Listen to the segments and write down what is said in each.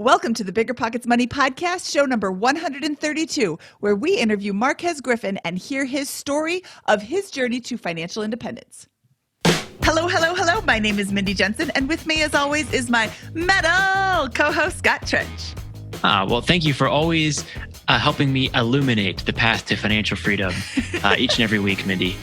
Welcome to the BiggerPockets Money Podcast, show number 132, where we interview Marquez Griffin and hear his story of his journey to financial independence. Hello, hello, hello. My name is Mindy Jensen, and with me, as always, is my metal co-host, Scott Trench. Well, thank you for always helping me illuminate the path to financial freedom each and every week, Mindy.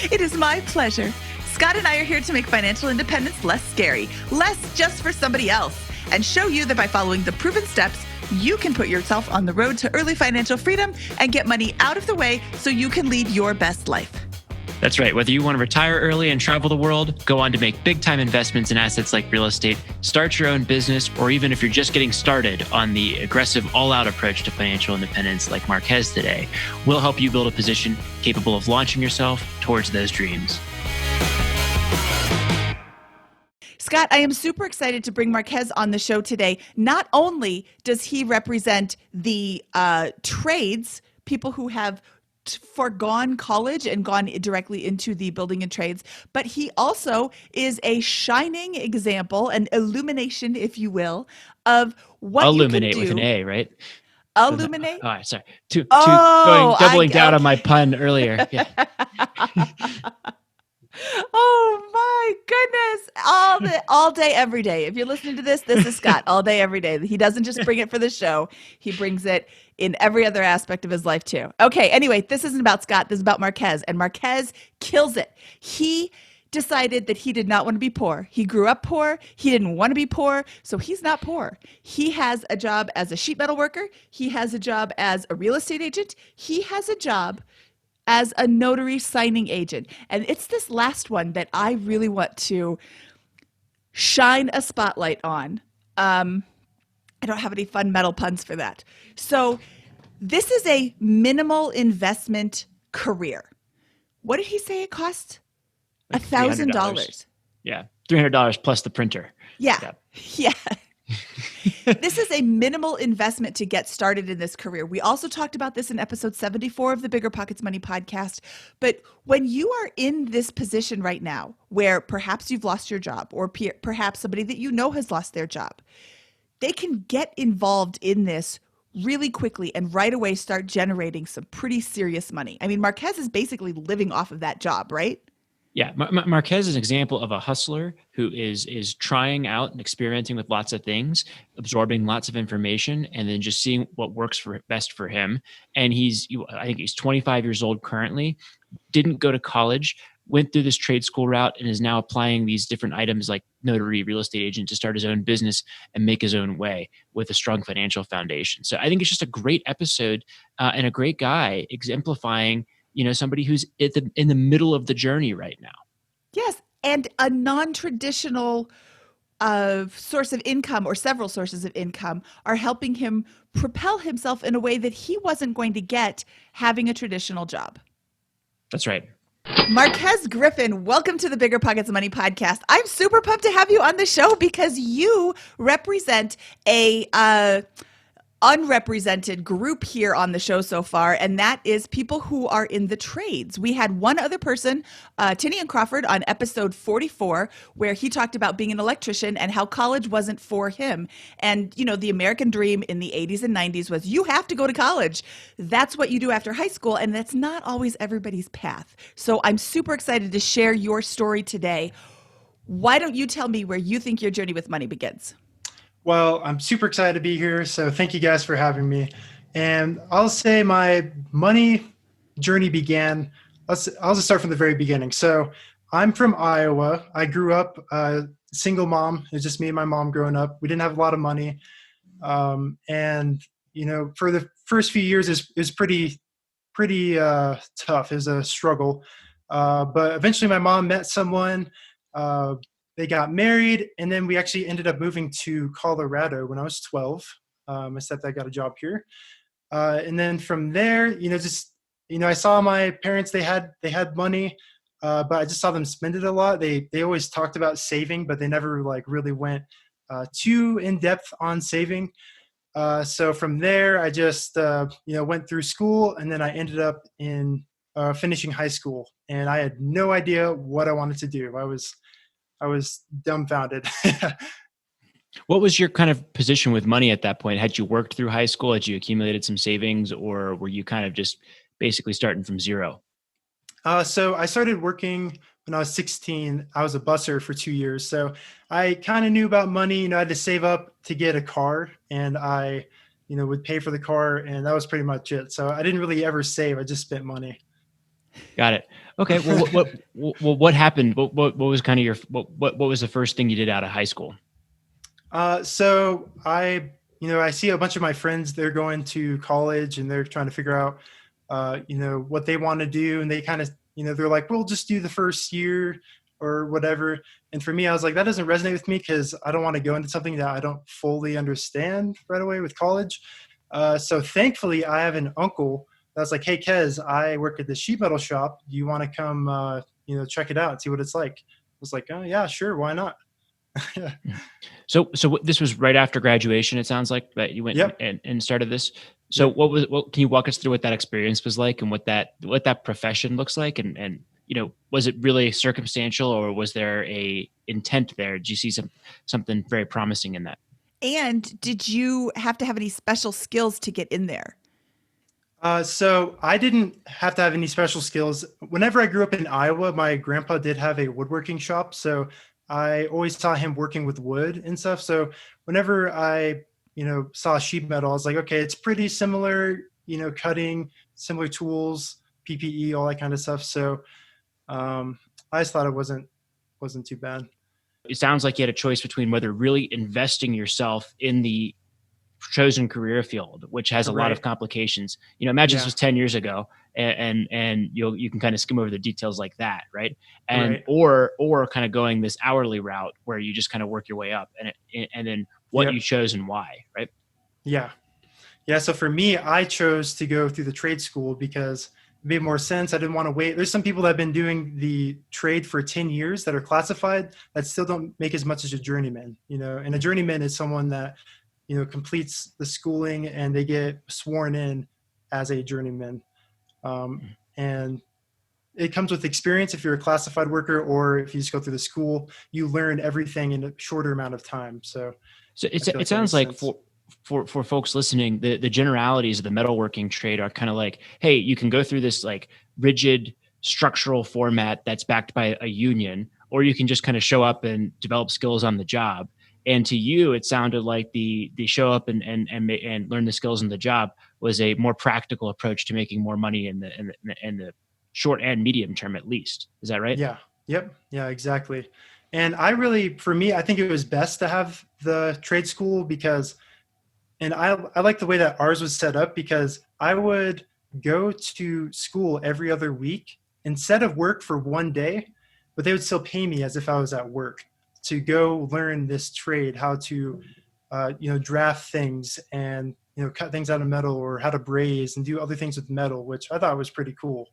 It is my pleasure. Scott and I are here to make financial independence less scary, less just for somebody else, and show you that by following the proven steps, you can put yourself on the road to early financial freedom and get money out of the way so you can lead your best life. That's right. Whether you want to retire early and travel the world, go on to make big-time investments in assets like real estate, start your own business, or even if you're just getting started on the aggressive all-out approach to financial independence like Marquez today, we'll help you build a position capable of launching yourself towards those dreams. Scott, I am super excited to bring Marquez on the show today. Not only does he represent the trades, people who have foregone college and gone directly into the building and trades, but he also is a shining example, an illumination, if you will, of what Illuminate you can do. with an A, right? Illuminate? Oh, sorry. Doubling down on my pun earlier. Yeah. Oh my goodness. All day, every day. If you're listening to this is Scott all day, every day. He doesn't just bring it for the show. He brings it in every other aspect of his life too. Okay. Anyway, this isn't about Scott. This is about Marquez, and Marquez kills it. He decided that he did not want to be poor. He grew up poor. He didn't want to be poor. So he's not poor. He has a job as a sheet metal worker. He has a job as a real estate agent. He has a job as a notary signing agent. And it's this last one that I really want to shine a spotlight on. I don't have any fun metal puns for that. So this is a minimal investment career. What did he say it cost? Like $1,000. Yeah. $300 plus the printer. Yeah. This is a minimal investment to get started in this career. We also talked about this in episode 74 of the BiggerPockets Money Podcast. But when you are in this position right now, where perhaps you've lost your job, or perhaps somebody that you know has lost their job, they can get involved in this really quickly and right away start generating some pretty serious money. I mean, Marquez is basically living off of that job, right? Yeah, Marquez is an example of a hustler who is trying out and experimenting with lots of things, absorbing lots of information, and then just seeing what works best for him. And I think he's 25 years old currently, didn't go to college, went through this trade school route, and is now applying these different items like notary, real estate agent to start his own business and make his own way with a strong financial foundation. So I think it's just a great episode and a great guy exemplifying somebody who's in the middle of the journey right now. Yes, and a non-traditional source of income, or several sources of income, are helping him propel himself in a way that he wasn't going to get having a traditional job. That's right. Marquez Griffin, welcome to the BiggerPockets Money Podcast. I'm super pumped to have you on the show because you represent a unrepresented group here on the show so far, and that is people who are in the trades. We had one other person, Tinian Crawford, on episode 44, where he talked about being an electrician and how college wasn't for him. And, the American dream in the 80s and 90s was you have to go to college. That's what you do after high school, and that's not always everybody's path. So I'm super excited to share your story today. Why don't you tell me where you think your journey with money begins? Well, I'm super excited to be here. So thank you guys for having me. And I'll say my money journey began. I'll just start from the very beginning. So I'm from Iowa. I grew up single mom. It was just me and my mom growing up. We didn't have a lot of money. And, for the first few years, it was pretty tough. It was a struggle. But eventually my mom met someone. They got married, and then we actually ended up moving to Colorado when I was 12. My stepdad got a job here. And then from there, I saw my parents, they had money, but I just saw them spend it a lot. They always talked about saving, but they never really went too in depth on saving. So from there, I just, went through school, and then I ended up in finishing high school, and I had no idea what I wanted to do. I was dumbfounded. What was your kind of position with money at that point? Had you worked through high school? Had you accumulated some savings, or were you kind of just basically starting from zero? So I started working when I was 16. I was a busser for 2 years. So I kind of knew about money. I had to save up to get a car, and I, would pay for the car, and that was pretty much it. So I didn't really ever save. I just spent money. Got it. Okay. Well, what happened? What was kind of your what was the first thing you did out of high school? So I see a bunch of my friends, they're going to college and they're trying to figure out, what they want to do. And they kind of, they're like, we'll just do the first year or whatever. And for me, I was like, that doesn't resonate with me because I don't want to go into something that I don't fully understand right away with college. So thankfully I have an uncle that's like, hey, Kez, I work at the sheet metal shop. Do you want to come, check it out and see what it's like? I was like, oh yeah, sure. Why not? So this was right after graduation. It sounds like that you went Yep. and started this. So Yep. what can you walk us through what that experience was like and what that profession looks like? And was it really circumstantial or was there a intent there? Did you see something very promising in that? And did you have to have any special skills to get in there? So I didn't have to have any special skills. Whenever I grew up in Iowa, my grandpa did have a woodworking shop. So I always saw him working with wood and stuff. So whenever I, saw sheet metal, I was like, okay, it's pretty similar, cutting, similar tools, PPE, all that kind of stuff. So I just thought it wasn't too bad. It sounds like you had a choice between whether really investing yourself in the chosen career field, which has a lot of Right. complications. Imagine this Yeah. was 10 years ago and you can kind of skim over the details like that. Right. And, Right. or kind of going this hourly route where you just kind of work your way up and then what you Yep. chose and why. Right. Yeah. Yeah, so for me, I chose to go through the trade school because it made more sense. I didn't want to wait. There's some people that have been doing the trade for 10 years that are classified that still don't make as much as a journeyman, and a journeyman is someone that, completes the schooling and they get sworn in as a journeyman. And it comes with experience. If you're a classified worker or if you just go through the school, you learn everything in a shorter amount of time. So So I feel it like that sounds makes like sense. for folks listening, the generalities of the metalworking trade are kind of like, hey, you can go through this like rigid structural format that's backed by a union, or you can just kind of show up and develop skills on the job. And to you, it sounded like the show up and learn the skills on the job was a more practical approach to making more money in the short and medium term, at least. Is that right? Yeah. Yep. Yeah, exactly. And for me, I think it was best to have the trade school because, and I like the way that ours was set up because I would go to school every other week instead of work for one day, but they would still pay me as if I was at work to go learn this trade, how to, draft things and, cut things out of metal or how to braze and do other things with metal, which I thought was pretty cool.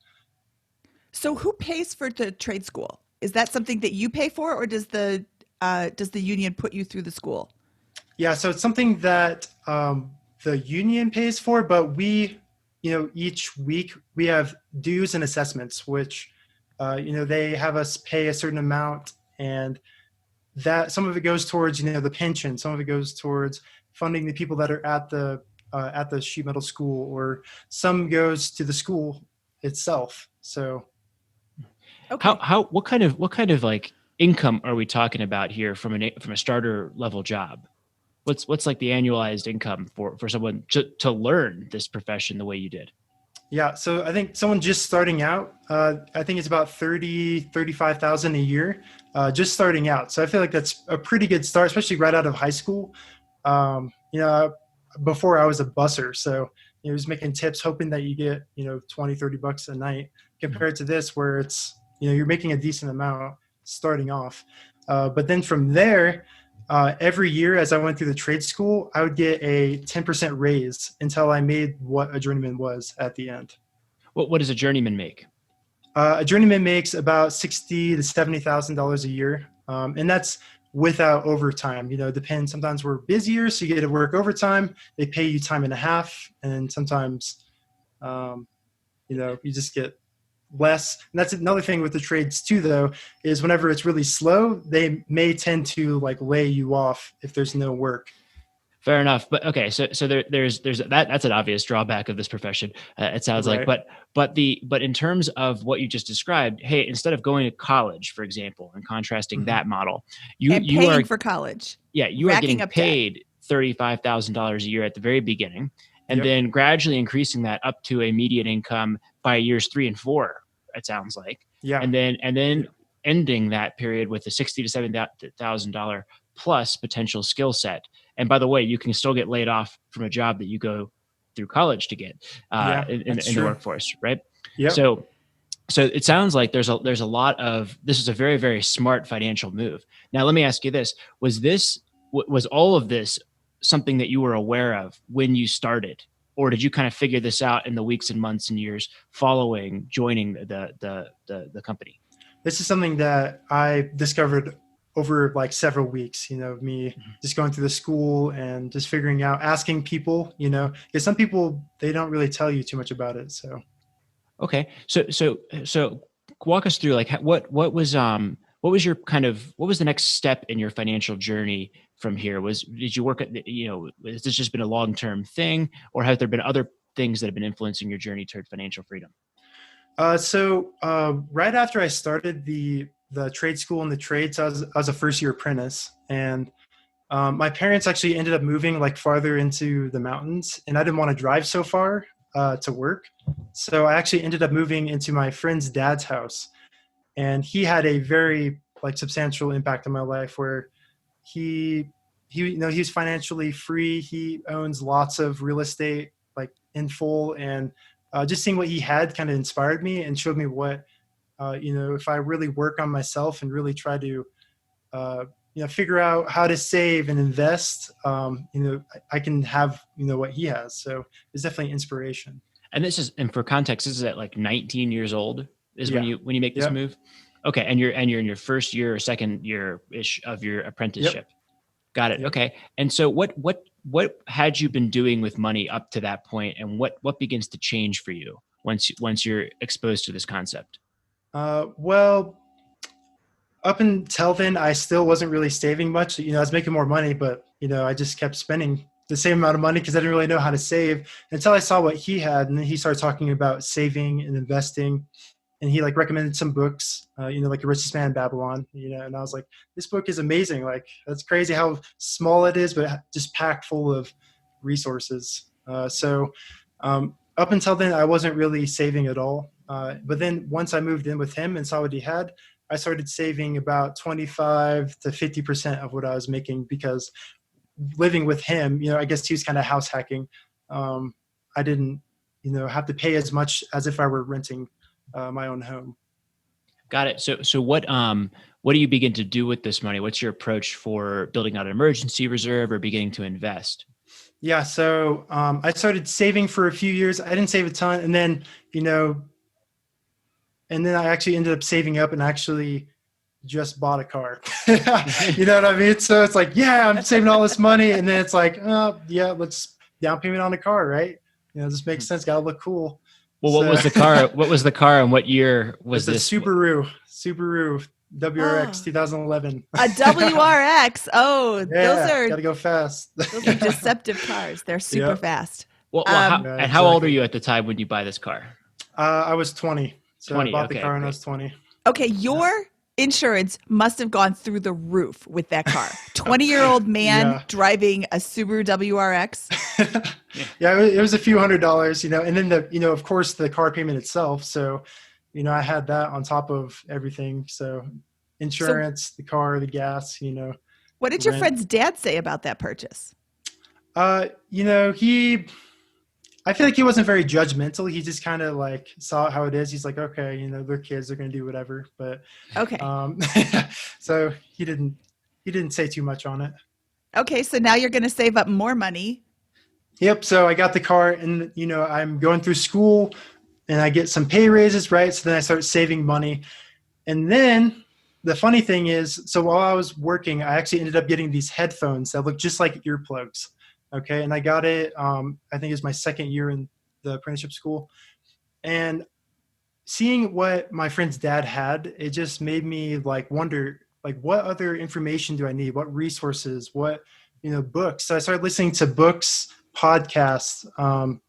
So who pays for the trade school? Is that something that you pay for, or does the union put you through the school? Yeah, so it's something that the union pays for, but we, each week we have dues and assessments, which, they have us pay a certain amount, and that some of it goes towards, the pension, some of it goes towards funding the people that are at the sheet metal school, or some goes to the school itself. So Okay. What kind of like income are we talking about here from a starter level job? What's like the annualized income for someone to learn this profession the way you did? yeah, so I think someone just starting out, I think it's about 35,000 a year, just starting out. So I feel like that's a pretty good start, especially right out of high school. Um, you know, Before I was a busser, so I was making tips, hoping that you get, 20, $30 a night compared to this where it's, you're making a decent amount starting off. But then from there, every year as I went through the trade school, I would get a 10% raise until I made what a journeyman was at the end. What does a journeyman make? A journeyman makes about $60,000 to $70,000 a year, and that's without overtime. It depends. Sometimes we're busier, so you get to work overtime. They pay you time and a half, and sometimes, you just get less. And that's another thing with the trades too, though, is whenever it's really slow, they may tend to like lay you off if there's no work. Fair enough. But okay, so there's that's an obvious drawback of this profession. It sounds like, Right. but in terms of what you just described, hey, instead of going to college, for example, and contrasting Mhm. that model, And you are paying for college, you are racking getting up debt. paid $35,000 a year at the very beginning, and Yep. then gradually increasing that up to a median income by years 3 and 4. It sounds like, Yeah. and then Yeah. ending that period with a $60,000 to $70,000 plus potential skill set. And by the way, you can still get laid off from a job that you go through college to get Yeah, in that's the true. workforce, right? Yep. So it sounds like there's a lot of, this is a very, very smart financial move. Now, let me ask you this: was all of this something that you were aware of when you started, or did you kind of figure this out in the weeks and months and years following joining the company? This is something that I discovered over like several weeks, me just going through the school and just figuring out, asking people, because some people, they don't really tell you too much about it. So, Okay, so walk us through like what was your what was the next step in your financial journey from here? Did you work at has this just been a long-term thing, or have there been other things that have been influencing your journey toward financial freedom? right after I started the trade school and the trades, I was a first year apprentice, and my parents actually ended up moving like farther into the mountains, and I didn't want to drive so far to work. So I actually ended up moving into my friend's dad's house, and he had a very like substantial impact on my life where he's financially free. He owns lots of real estate like in full, and just seeing what he had kind of inspired me and showed me what if I really work on myself and really try to uh, figure out how to save and invest, I can have what he has. So it's definitely inspiration. And for context, this is at like 19 years old is Yeah. when you make this Yep. move. Okay, and you're in your first year or second year ish of your apprenticeship. Got it. Yep. Okay. And so what had you been doing with money up to that point, and what begins to change for you once you're exposed to this concept? Well, up until then, I still wasn't really saving much. I was making more money, but I just kept spending the same amount of money because I didn't really know how to save until I saw what he had, and then he started talking about saving and investing, and he like recommended some books, like The Richest Man in Babylon, and I was like, this book is amazing. Like, that's crazy how small it is, but just packed full of resources. Up until then, I wasn't really saving at all. But then once I moved in with him and saw what he had, I started saving about 25 to 50% of what I was making because living with him, I guess he was kind of house hacking. I didn't, have to pay as much as if I were renting my own home. Got it. So what do you begin to do with this money? What's your approach for building out an emergency reserve or beginning to invest? Yeah. So I started saving for a few years. I didn't save a ton. And then, I actually ended up saving up and actually just bought a car. You know what I mean? So it's like, yeah, I'm saving all this money. And then it's like, oh, yeah, let's down payment on a car, right? This makes sense. Got to look cool. Well, what was the car? What was the car, and what year was this? This? Subaru WRX 2011. A WRX. Oh, Yeah, gotta go fast. Those are deceptive cars. They're super fast. Well, exactly. how old are you at the time when you buy this car? I was 20. So 20, I bought okay, the car when I great. was 20. Okay, your insurance must have gone through the roof with that car. 20-year-old man driving a Subaru WRX. Yeah, it was a few $100s, and then of course the car payment itself. So, I had that on top of everything. So insurance, the car, the gas, What did your friend's dad say about that purchase? I feel like he wasn't very judgmental. He just kind of like saw how it is. He's like, okay, they're kids, they're going to do whatever. But okay. So he didn't say too much on it. Okay. So now you're going to save up more money. Yep. So I got the car and, I'm going through school and I get some pay raises, right? So then I start saving money. And then the funny thing is, so while I was working, I actually ended up getting these headphones that look just like earplugs. Okay. And I got it, I think it was my second year in the apprenticeship school. And seeing what my friend's dad had, it just made me like wonder, like, what other information do I need? What resources? What, books? So I started listening to books, podcasts,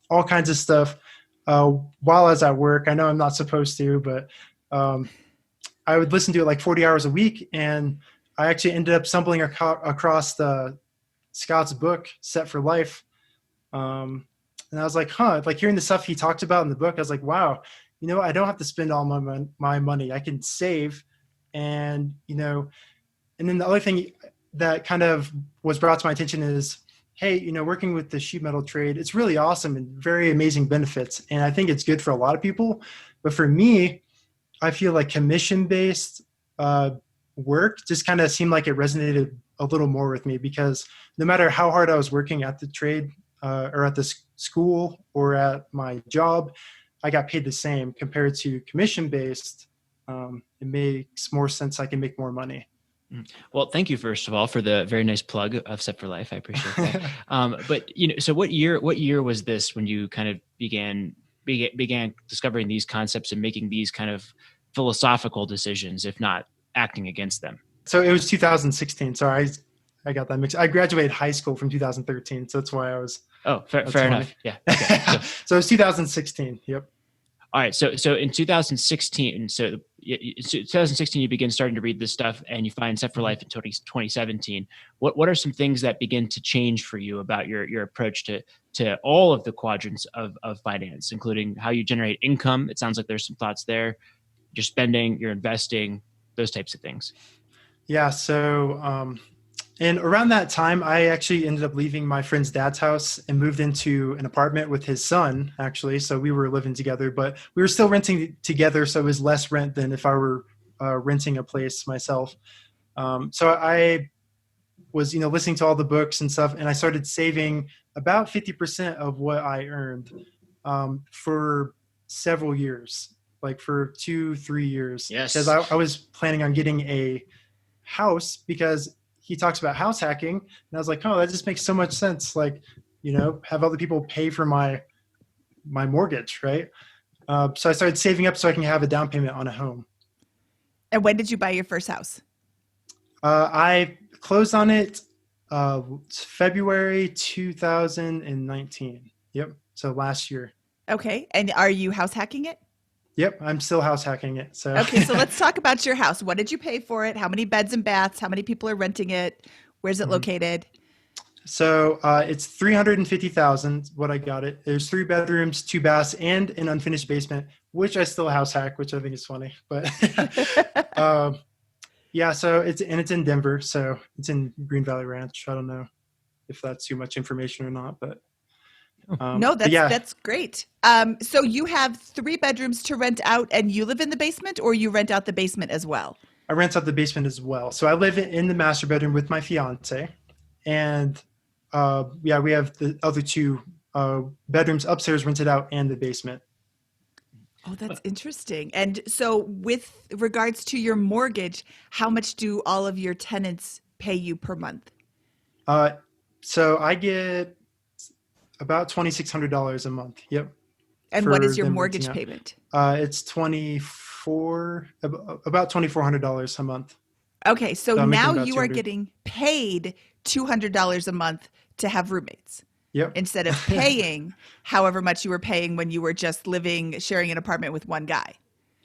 all kinds of stuff while I was at work. I know I'm not supposed to, but um, I would listen to it like 40 hours a week. And I actually ended up stumbling across the Scott's book, Set for Life. And I was like, like hearing the stuff he talked about in the book, I was like, wow, I don't have to spend all my money. I can save. And, and then the other thing that kind of was brought to my attention is, hey, working with the sheet metal trade, it's really awesome and very amazing benefits. And I think it's good for a lot of people. But for me, I feel like commission-based work just kind of seemed like it resonated a little more with me, because no matter how hard I was working at the trade or at the school or at my job, I got paid the same. Compared to commission-based, it makes more sense. I can make more money. Well, thank you first of all for the very nice plug of Set for Life. I appreciate that. But so what year was this when you kind of began discovering these concepts and making these kind of philosophical decisions, if not acting against them? So it was 2016. Sorry, I got that mixed. I graduated high school from 2013, so that's why I was. Oh, fair enough. Yeah. Okay. So it was 2016. Yep. All right. So in 2016, so 2016, you begin starting to read this stuff, and you find Set for Life in 2017. What are some things that begin to change for you about your approach to all of the quadrants of finance, including how you generate income? It sounds like there's some thoughts there. You're spending, you're investing, those types of things. Yeah. So, and around that time, I actually ended up leaving my friend's dad's house and moved into an apartment with his son, actually. So we were living together, but we were still renting together. So it was less rent than if I were renting a place myself. So I was, listening to all the books and stuff, and I started saving about 50% of what I earned for several years, like for 2-3 years. Yes. Because I was planning on getting a house, because he talks about house hacking, and I was like, oh, that just makes so much sense. Like, have other people pay for my mortgage, right? So I started saving up so I can have a down payment on a home. And when did you buy your first house? I closed on it February 2019. Yep. So last year. Okay. And are you house hacking it? Yep, I'm still house hacking it. So okay, so let's talk about your house. What did you pay for it? How many beds and baths? How many people are renting it? Where's it located? So it's $350,000. What I got it. There's 3 bedrooms, 2 baths, and an unfinished basement, which I still house hack, which I think is funny. But yeah, so it's in Denver. So it's in Green Valley Ranch. I don't know if that's too much information or not, but. No, that's great. So you have 3 bedrooms to rent out, and you live in the basement, or you rent out the basement as well? I rent out the basement as well. So I live in the master bedroom with my fiance, and we have the other 2 bedrooms upstairs rented out, and the basement. Oh, that's interesting. And so with regards to your mortgage, how much do all of your tenants pay you per month? So I get about $2,600 a month. Yep. And what is your mortgage payment? It's about $2,400 a month. Okay, so now you are getting paid $200 a month to have roommates. Yep. Instead of paying however much you were paying when you were just sharing an apartment with one guy.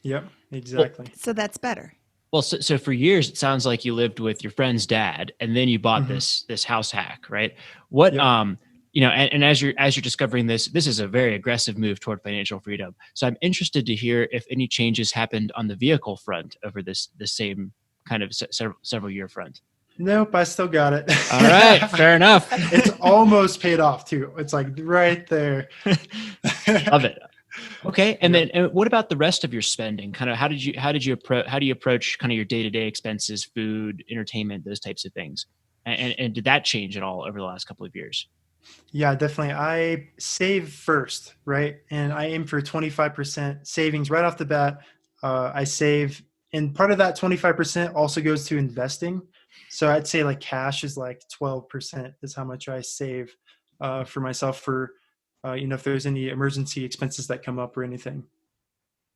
Yep, exactly. Well, so that's better. Well, so for years, it sounds like you lived with your friend's dad, and then you bought this house hack, right? What, Yep. And as you're discovering this is a very aggressive move toward financial freedom. So I'm interested to hear if any changes happened on the vehicle front over the same kind of several year front. Nope, I still got it. All right, fair enough. It's almost paid off too. It's like right there. Love it. Okay, and then what about the rest of your spending? Kind of how do you approach kind of your day-to-day expenses, food, entertainment, those types of things? And did that change at all over the last couple of years? Yeah, definitely. I save first, right? And I aim for 25% savings right off the bat. I save, and part of that 25% also goes to investing. So I'd say like cash is like 12% is how much I save for myself for, if there's any emergency expenses that come up or anything.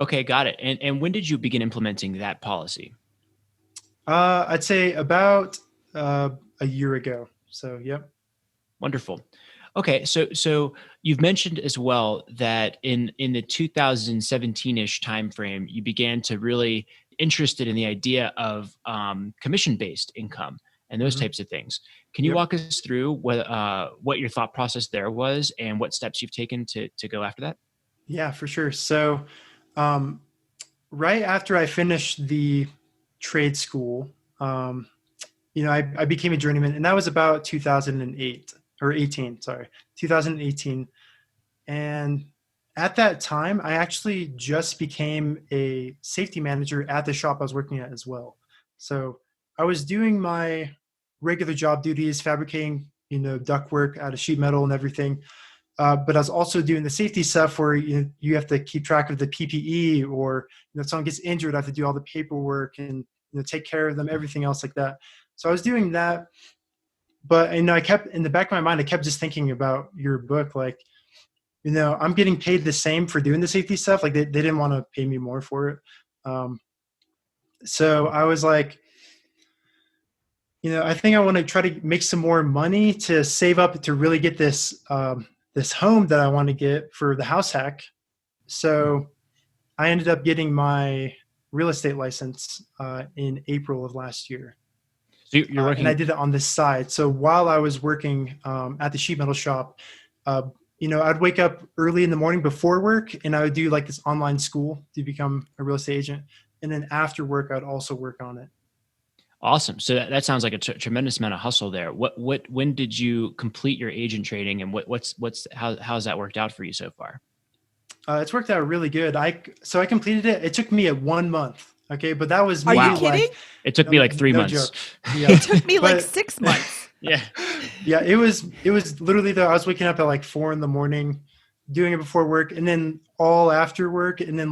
Okay, got it. And when did you begin implementing that policy? I'd say about a year ago. So, yep. Wonderful. Okay, so you've mentioned as well that in the 2017-ish timeframe, you began to really interested in the idea of commission-based income and those Hmm. types of things. Can you Yep. walk us through what your thought process there was and what steps you've taken to go after that? Yeah, for sure. So, um, right after I finished the trade school, um, I became a journeyman, and that was about 2008 or 18, sorry, 2018. And at that time, I actually just became a safety manager at the shop I was working at as well. So I was doing my regular job duties, fabricating, ductwork out of sheet metal and everything. But I was also doing the safety stuff where you have to keep track of the PPE, or if someone gets injured, I have to do all the paperwork and take care of them, everything else like that. So I was doing that, but I kept in the back of my mind, I kept just thinking about your book, like I'm getting paid the same for doing the safety stuff. Like they didn't want to pay me more for it. Um, so I was like, I think I want to try to make some more money to save up to really get this home that I want to get for the house hack. So I ended up getting my real estate license in April of last year. So you're And I working. did it on this side. So while I was working at the sheet metal shop, I'd wake up early in the morning before work, and I would do like this online school to become a real estate agent. And then after work, I'd also work on it. Awesome. So that sounds like a tremendous amount of hustle there. When did you complete your agent training, and how's that worked out for you so far? It's worked out really good. So I completed it. It took me 1 month. Okay, but that was Are me. you kidding? It took me like 3 no months. joke. Yeah, It took me like but 6 months. Yeah. yeah, it was literally though. I was waking up at like 4 a.m, doing it before work, and then all after work, and then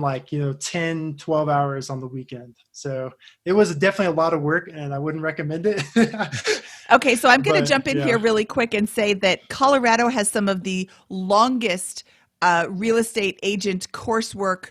10, 12 hours on the weekend. So it was definitely a lot of work, and I wouldn't recommend it. Okay, so I'm going to But, jump in yeah. here really quick and say that Colorado has some of the longest real estate agent coursework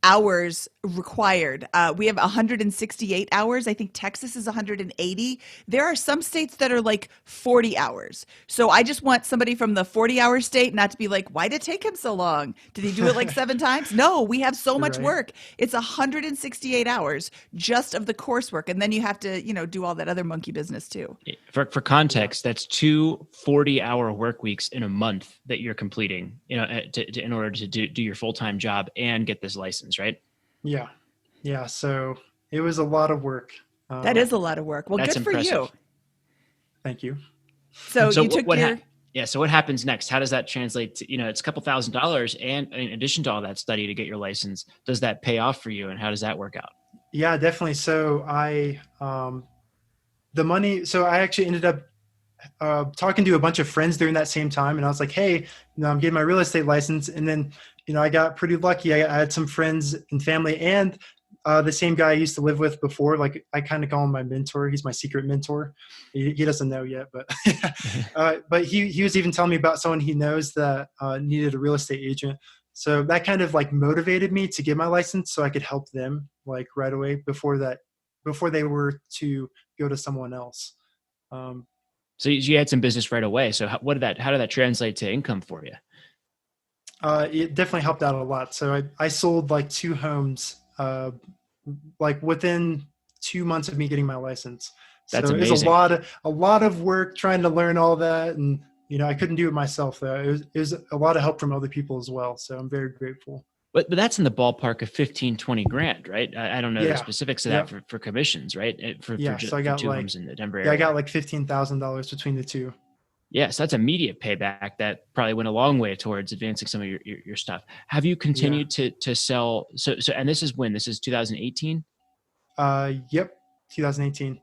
hours required. We have 168 hours. I think Texas is 180. There are some states that are like 40 hours. So I just want somebody from the 40-hour state not to be like, why did it take him so long? Did he do it like 7 times? No, we have so much Right. work. It's 168 hours just of the coursework. And then you have to, do all that other monkey business too. For context, that's 2 40-hour work weeks in a month that you're completing, in order to do your full-time job and get this license, right? Yeah. So it was a lot of work. That is a lot of work. Well, That's good impressive. for you. Thank you. So you took your... So what happens next? How does that translate to, it's a couple $1,000s, and in addition to all that study to get your license, does that pay off for you, and how does that work out? Yeah, definitely. So the money, so I actually ended up talking to a bunch of friends during that same time. And I was like, hey, I'm getting my real estate license. And then, I got pretty lucky. I had some friends and family, and the same guy I used to live with before. Like, I kind of call him my mentor. He's my secret mentor. He doesn't know yet, but but he was even telling me about someone he knows that needed a real estate agent. So that kind of like motivated me to get my license so I could help them like right away before they were to go to someone else. So you had some business right away. So how did that translate to income for you? It definitely helped out a lot. So I sold like 2 homes like within 2 months of me getting my license. That's so amazing. It was a lot of work trying to learn all that, and I couldn't do it myself though. It was a lot of help from other people as well. So I'm very grateful. But that's in the ballpark of 15, 20 grand, right? I don't know the specifics of that for commissions, right? For so I got 2 like, homes in the Denver area. I got like $15,000 between the 2. Yes, that's immediate payback. That probably went a long way towards advancing some of your stuff. Have you continued to sell? So, and this is when? This is 2018? Yep, 2018.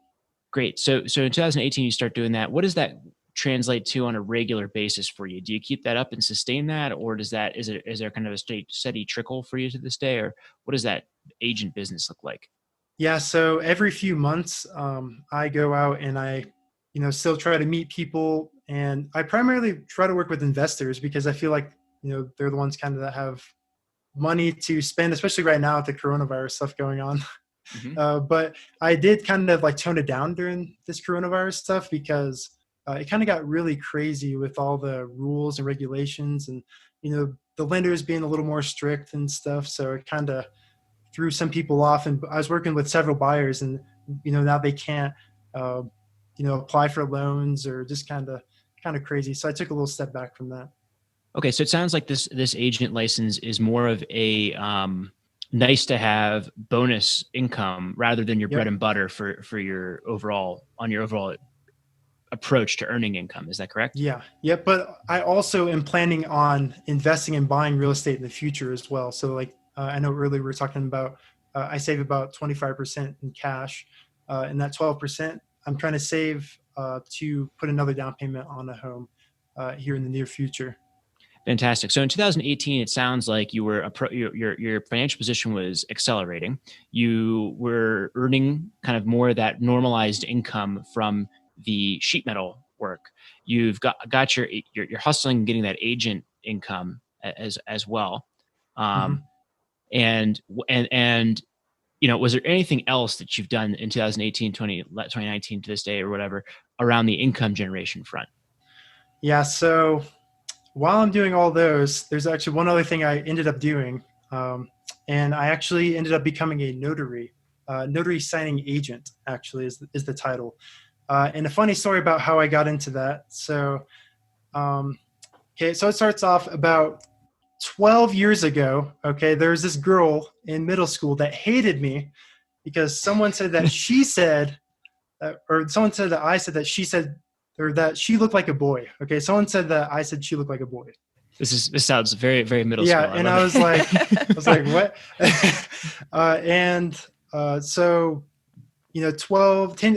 Great. So in 2018, you start doing that. What does that translate to on a regular basis for you? Do you keep that up and sustain that, or is there kind of a steady trickle for you to this day, or what does that agent business look like? Yeah, so every few months, I go out and I, still try to meet people, and I primarily try to work with investors because I feel like, they're the ones kind of that have money to spend, especially right now with the coronavirus stuff going on. Mhm. But I did kind of like tone it down during this coronavirus stuff because it kind of got really crazy with all the rules and regulations, and the lenders being a little more strict and stuff. So it kind of threw some people off. And I was working with several buyers, and now they can't uh, apply for loans, or just kind of crazy. So I took a little step back from that. Okay, so it sounds like this agent license is more of a nice to have bonus income rather than your bread Yep. and butter for your overall approach to earning income. Is that correct? Yeah. Yep. But I also am planning on investing and buying real estate in the future as well. So like I know earlier we were talking about I save about 25% in cash, and that 12% I'm trying to save to put another down payment on a home here in the near future. Fantastic. So in 2018, it sounds like you were your financial position was accelerating. You were earning kind of more of that normalized income from the sheet metal work. You've got your hustling and getting that agent income as well. Mm-hmm. And was there anything else that you've done in 2018, 2019 to this day or whatever around the income generation front? Yeah. So while I'm doing all those, there's actually one other thing I ended up doing. And I actually ended up becoming a notary. Notary signing agent actually is the title. And a funny story about how I got into that. So, okay, so it starts off about 12 years ago. Okay, there was this girl in middle school that hated me because someone said that she said, or someone said that I said that she said, or that she looked like a boy. Okay, someone said that I said she looked like a boy. This sounds very, very middle Yeah, school. and I was like, what? So,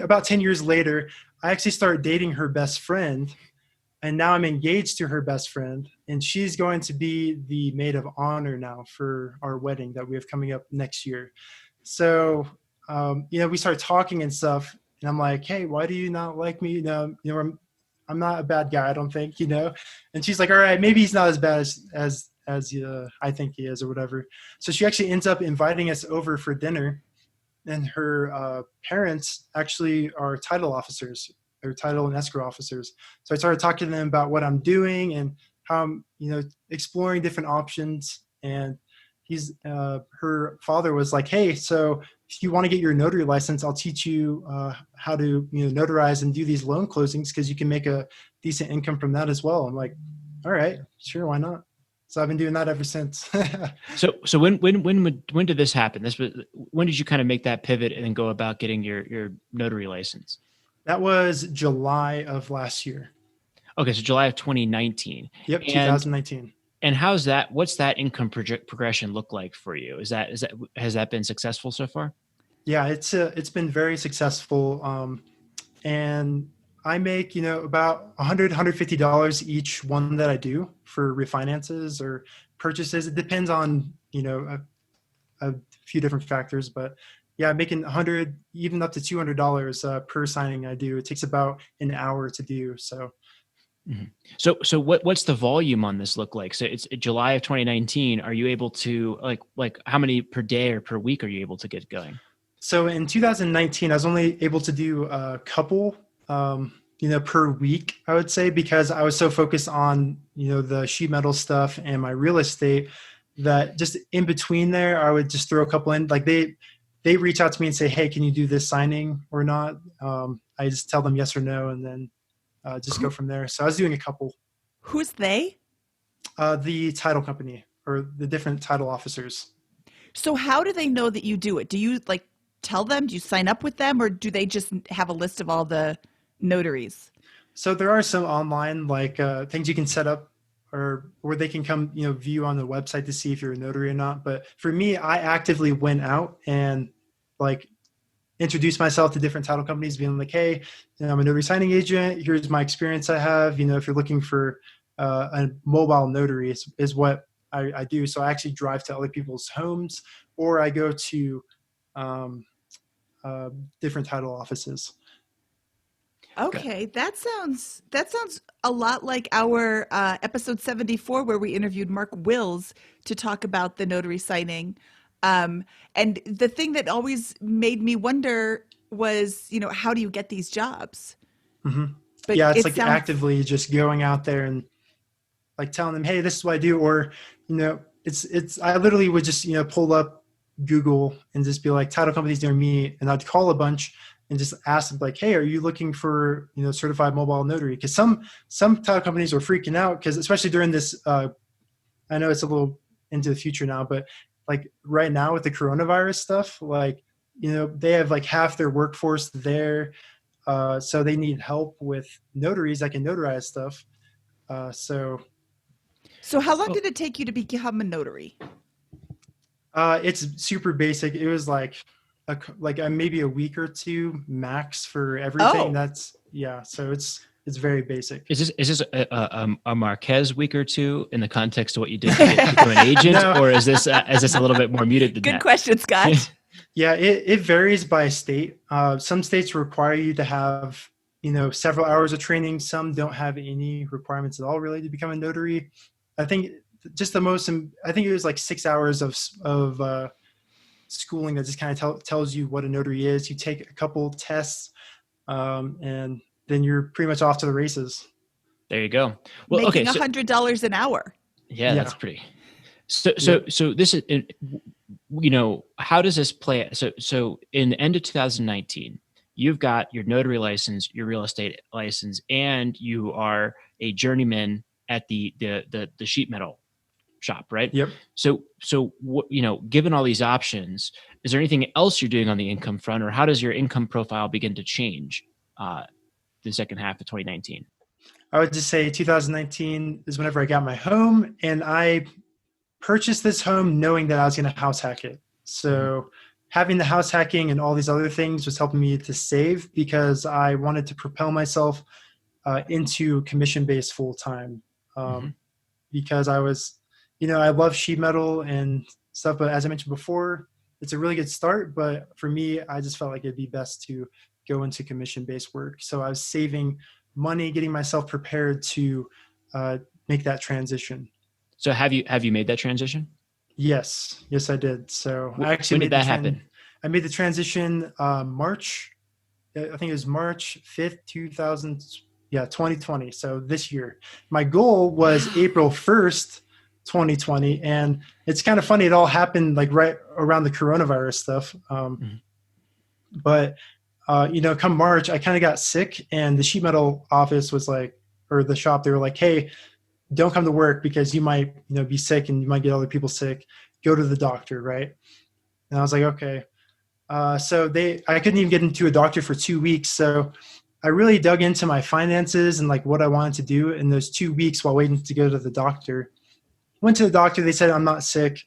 about 10 years later, I actually started dating her best friend, and now I'm engaged to her best friend, and she's going to be the maid of honor now for our wedding that we have coming up next year. So, we started talking and stuff, and I'm like, hey, why do you not like me? I'm not a bad guy, I don't think, And she's like, all right, maybe he's not as bad as I think he is, or whatever. So she actually ends up inviting us over for dinner, and her parents actually are title officers, or title and escrow officers. So I started talking to them about what I'm doing and how I'm, exploring different options. And her father was like, hey, so if you want to get your notary license, I'll teach you how to, notarize and do these loan closings, because you can make a decent income from that as well. I'm like, all right, sure, why not? So I've been doing that ever since. So when did this happen? When did you kind of make that pivot and then go about getting your notary license? That was July of last year. Okay, so July of 2019. Yep, 2019. And what's that income progression look like for you? Has that been successful so far? Yeah, it's been very successful. And I make, about $100, $150 each one that I do for refinances or purchases. It depends on, a few different factors, but yeah, I'm making 100, even up to $200 per signing I do. It takes about an hour to do. So. Mm-hmm. So what's the volume on this look like? So it's July of 2019. Are you able to like how many per day or per week are you able to get going? So in 2019, I was only able to do a couple, per week, I would say, because I was so focused on, the sheet metal stuff and my real estate, that just in between there, I would just throw a couple in. Like they reach out to me and say, hey, can you do this signing or not? I just tell them yes or no, and then just go from there. So I was doing a couple. Who's they? The title company, or the different title officers. So how do they know that you do it? Do you tell them? Do you sign up with them, or do they just have a list of all the notaries? So there are some online things you can set up, or they can come view on the website to see if you're a notary or not. But for me, I actively went out and introduced myself to different title companies, being like, hey, I'm a notary signing agent. Here's my experience I have. If you're looking for a mobile notary is what I do. So I actually drive to other people's homes, or I go to different title offices. Okay, that sounds a lot like our episode 74 where we interviewed Mark Wills to talk about the notary signing. And the thing that always made me wonder was, how do you get these jobs? Hmm. But Yeah, it's it like sounds actively just going out there and like telling them, hey, this is what I do. Or, I literally would just, pull up Google and just be like title companies near me. And I'd call a bunch and just ask them like, hey, are you looking for, certified mobile notary? Cause some title companies were freaking out. Cause especially during this, I know it's a little into the future now, but like right now with the coronavirus stuff, like, they have like half their workforce there. So they need help with notaries that can notarize stuff. So how long Oh, did it take you to become a notary? It's super basic. It was like maybe a week or two max for everything. Oh, That's yeah. So it's very basic. is this a Marquez week or two in the context of what you did to become an agent, No, or is this a little bit more muted than good that? question, Scott. yeah, it varies by state. Some states require you to have several hours of training. Some don't have any requirements at all really to become a notary. I think just the most. I think it was like 6 hours of schooling that just kind of tells you what a notary is. You take a couple tests, and then you're pretty much off to the races. There you go. Well, okay, Making so $100 an hour. yeah, Yeah. that's pretty. So this is, how does this play? So in the end of 2019, you've got your notary license, your real estate license, and you are a journeyman at the sheet metal shop, right? Yep. So what, given all these options, is there anything else you're doing on the income front, or how does your income profile begin to change the second half of 2019? I would just say 2019 is whenever I got my home, and I purchased this home knowing that I was going to house hack it. So having the house hacking and all these other things was helping me to save because I wanted to propel myself into commission-based full-time. Because I was, I love sheet metal and stuff, but as I mentioned before, it's a really good start. But for me, I just felt like it'd be best to go into commission-based work. So I was saving money, getting myself prepared to make that transition. So have you made that transition? Yes, I did. So I actually When did that happen? I made the transition March. I think it was March 5th, 2020. So this year, my goal was April 1st, 2020. And it's kind of funny. It all happened like right around the coronavirus stuff. But come March, I kind of got sick and the sheet metal office was like, or the shop, they were like, hey, don't come to work because you might, be sick and you might get other people sick. Go to the doctor. Right. And I was like, okay. So I couldn't even get into a doctor for 2 weeks. So I really dug into my finances and like what I wanted to do in those 2 weeks while waiting to go to the doctor. Went to the doctor. They said, I'm not sick.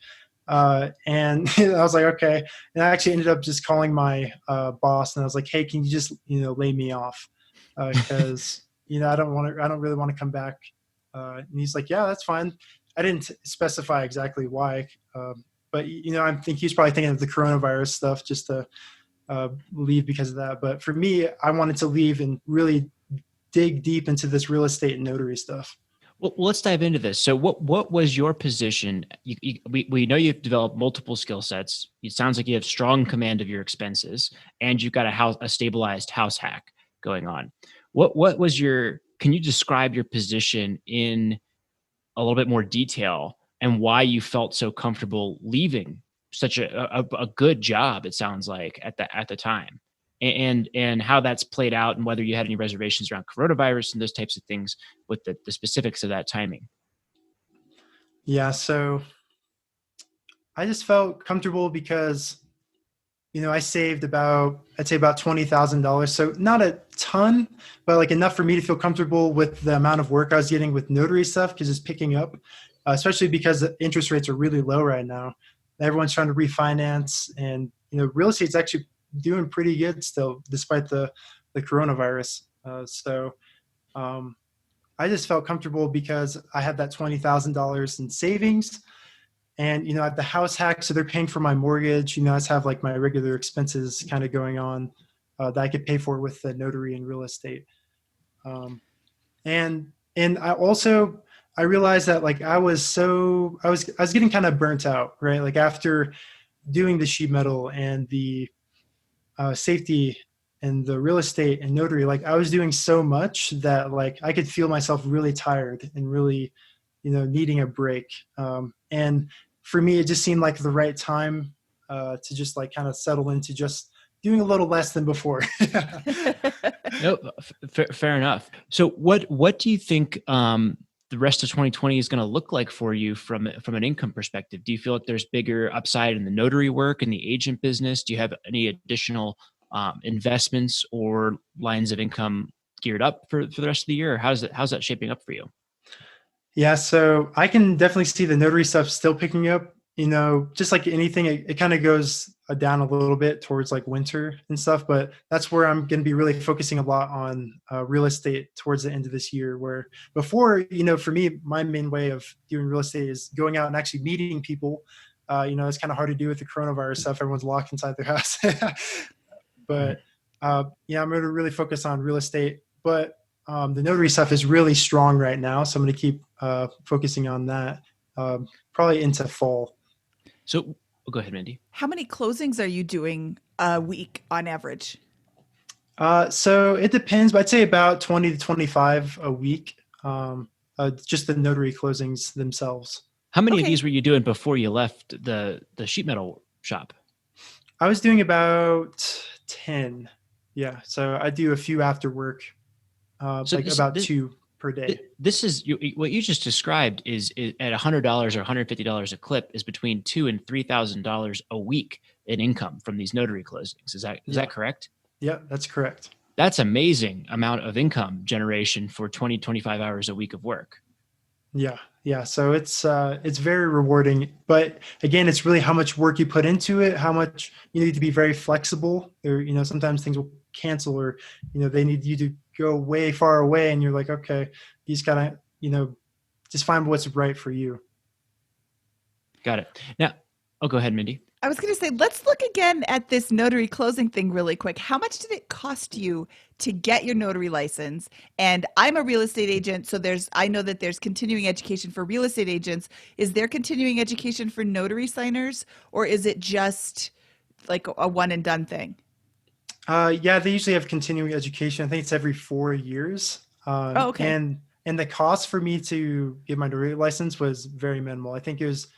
And I was like, okay. And I actually ended up just calling my boss and I was like, hey, can you just, lay me off? Because, I don't really want to come back. And he's like, yeah, that's fine. I didn't specify exactly why. But, I think he's probably thinking of the coronavirus stuff just to leave because of that. But for me, I wanted to leave and really dig deep into this real estate and notary stuff. Well, let's dive into this. So what was your position? We know you've developed multiple skill sets. It sounds like you have strong command of your expenses and you've got a stabilized house hack going on. What was can you describe your position in a little bit more detail and why you felt so comfortable leaving such a good job, it sounds like at the time, and how that's played out and whether you had any reservations around coronavirus and those types of things with the specifics of that timing? Yeah. So I just felt comfortable because, I saved I'd say about $20,000. So not a ton, but like enough for me to feel comfortable with the amount of work I was getting with notary stuff because it's picking up, especially because the interest rates are really low right now. Everyone's trying to refinance and, real estate's actually doing pretty good still, despite the coronavirus. So I just felt comfortable because I had that $20,000 in savings. And, I have the house hack, so they're paying for my mortgage. I just have like my regular expenses kind of going on that I could pay for with the notary and real estate. Um, and I realized that like I was getting kind of burnt out, right? Like after doing the sheet metal and the safety and the real estate and notary, like I was doing so much that like I could feel myself really tired and really, needing a break. And for me, it just seemed like the right time to just like kind of settle into just doing a little less than before. No, fair enough. So what do you think the rest of 2020 is going to look like for you from an income perspective? Do you feel like there's bigger upside in the notary work and the agent business? Do you have any additional investments or lines of income geared up for the rest of the year? Or how's that shaping up for you? Yeah, so I can definitely see the notary stuff still picking up. Just like anything, it kind of goes down a little bit towards like winter and stuff. But that's where I'm going to be really focusing a lot on real estate towards the end of this year. Where before, for me, my main way of doing real estate is going out and actually meeting people. It's kind of hard to do with the coronavirus stuff. Everyone's locked inside their house. But yeah, I'm going to really focus on real estate. But the notary stuff is really strong right now, so I'm going to keep focusing on that probably into fall. So go ahead, Mindy. How many closings are you doing a week on average? So it depends, but I'd say about 20 to 25 a week, just the notary closings themselves. How many of these were you doing before you left the sheet metal shop? I was doing about 10. Yeah, so I do a few after work, about 2 per day. This is what you just described is at $100 or $150 a clip is between $2,000 and $3,000 a week in income from these notary closings. Is that correct? Yeah, that's correct. That's amazing amount of income generation for 20, 25 hours a week of work. Yeah. Yeah. So it's very rewarding, but again, it's really how much work you put into it, how much you need to be very flexible, or, sometimes things will cancel, or, they need you to go way far away, and you're like, okay, you just gotta, just find what's right for you. Got it. Now, go ahead, Mindy. I was going to say, let's look again at this notary closing thing really quick. How much did it cost you to get your notary license? And I'm a real estate agent, so I know that there's continuing education for real estate agents. Is there continuing education for notary signers, or is it just like a one and done thing? Yeah, they usually have continuing education. I think it's every 4 years. Okay. And the cost for me to get my notary license was very minimal. I think it was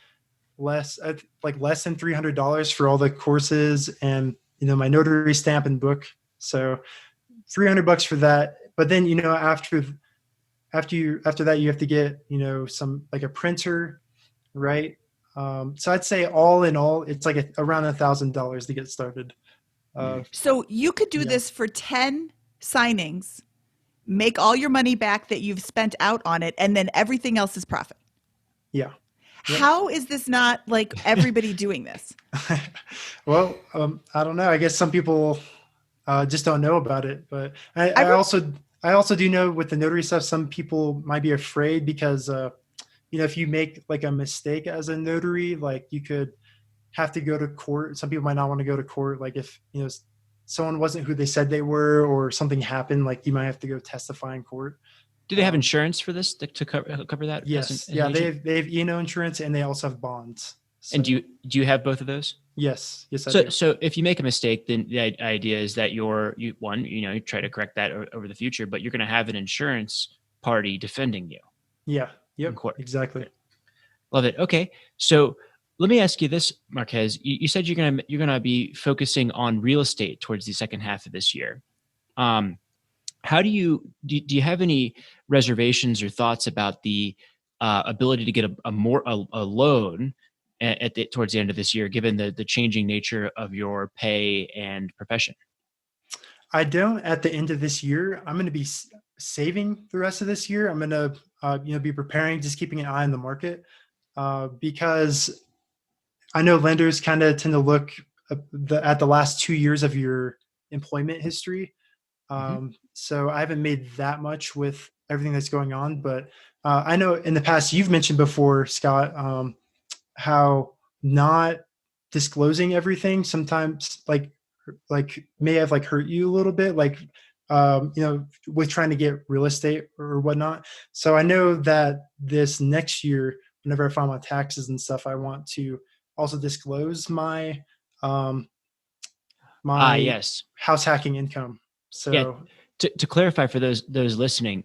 less than $300 for all the courses and my notary stamp and book. So $300 for that. But then after that you have to get some like a printer, right? So I'd say all in all it's like around $1,000 to get started. So you could do this for 10 signings, make all your money back that you've spent out on it, and then everything else is profit. Yeah. How is this not like everybody doing this? Well, I don't know. I guess some people just don't know about it. But I also do know with the notary stuff, some people might be afraid because, if you make like a mistake as a notary, like you could have to go to court. Some people might not want to go to court. Like if, someone wasn't who they said they were, or something happened, like you might have to go testify in court. Do they have insurance for this to cover that? Yes. They have insurance, and they also have bonds. So. And do you have both of those? Yes. I do. So if you make a mistake, then the idea is that you try to correct that over the future, but you're going to have an insurance party defending you. Yeah. Yep. In court. Exactly. Love it. Okay. So let me ask you this, Marquez. You said you're gonna be focusing on real estate towards the second half of this year. How do you have any reservations or thoughts about the ability to get a loan towards the end of this year, given the changing nature of your pay and profession? I don't. At the end of this year, I'm going to be saving the rest of this year. I'm going to be preparing, just keeping an eye on the market, because I know lenders kind of tend to look at the last 2 years of your employment history. So I haven't made that much with everything that's going on, but I know in the past you've mentioned before, Scott, how not disclosing everything sometimes like may have like hurt you a little bit. Like with trying to get real estate or whatnot. So I know that this next year, whenever I file my taxes and stuff, I want to also disclose um, my Yes. house hacking income. Yeah. So To clarify for those listening,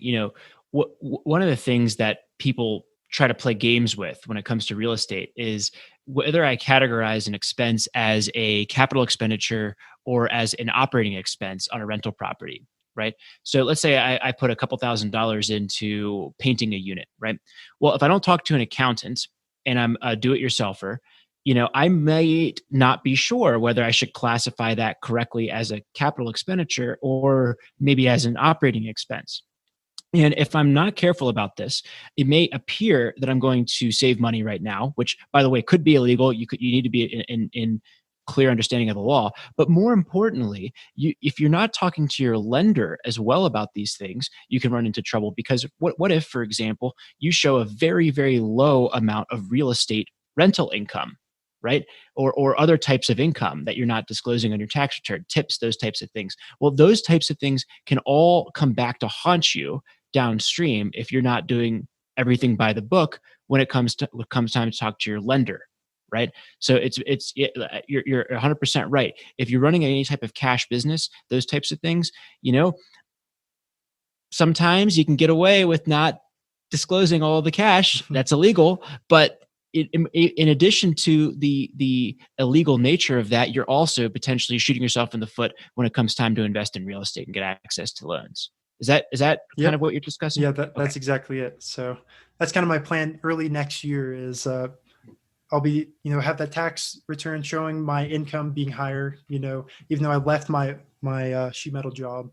one of the things that people try to play games with when it comes to real estate is whether I categorize an expense as a capital expenditure or as an operating expense on a rental property, right? So let's say I put a couple $1,000s into painting a unit, right? Well, if I don't talk to an accountant and I'm a do-it-yourselfer, I might not be sure whether I should classify that correctly as a capital expenditure or maybe as an operating expense. And if I'm not careful about this, it may appear that I'm going to save money right now, which, by the way, could be illegal. You need to be in clear understanding of the law. But more importantly, if you're not talking to your lender as well about these things, you can run into trouble. Because what if, for example, you show a very, very low amount of real estate rental income, right? Or other types of income that you're not disclosing on your tax return, tips, those types of things. Well, those types of things can all come back to haunt you downstream if you're not doing everything by the book when it comes time to talk to your lender, right? So you're 100% right. If you're running any type of cash business, those types of things, sometimes you can get away with not disclosing all the cash. That's illegal. But in addition to the illegal nature of that, you're also potentially shooting yourself in the foot when it comes time to invest in real estate and get access to loans. Is that Yep. kind of what you're discussing? Yeah, that's exactly it. So that's kind of my plan early next year is I'll be, have that tax return showing my income being higher, even though I left my sheet metal job.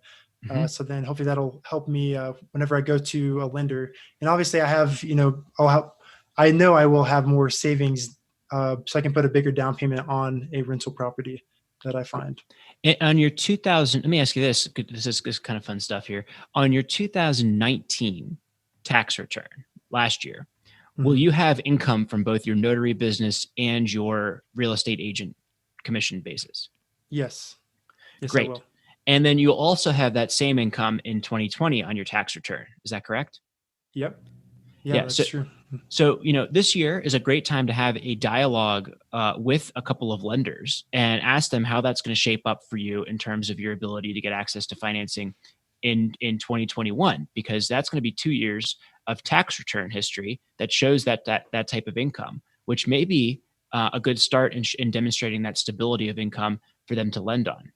So then hopefully that'll help me whenever I go to a lender. And obviously I have, I know I will have more savings so I can put a bigger down payment on a rental property that I find. And on your 2000, let me ask you this. This is kind of fun stuff here. On your 2019 tax return last year, will you have income from both your notary business and your real estate agent commission basis? Yes. Yes, Great. I will. And then you'll also have that same income in 2020 on your tax return. Is that correct? Yep. Yeah, that's true. So, this year is a great time to have a dialogue with a couple of lenders and ask them how that's going to shape up for you in terms of your ability to get access to financing in 2021, because that's going to be 2 years of tax return history that shows that type of income, which may be a good start in demonstrating that stability of income for them to lend on.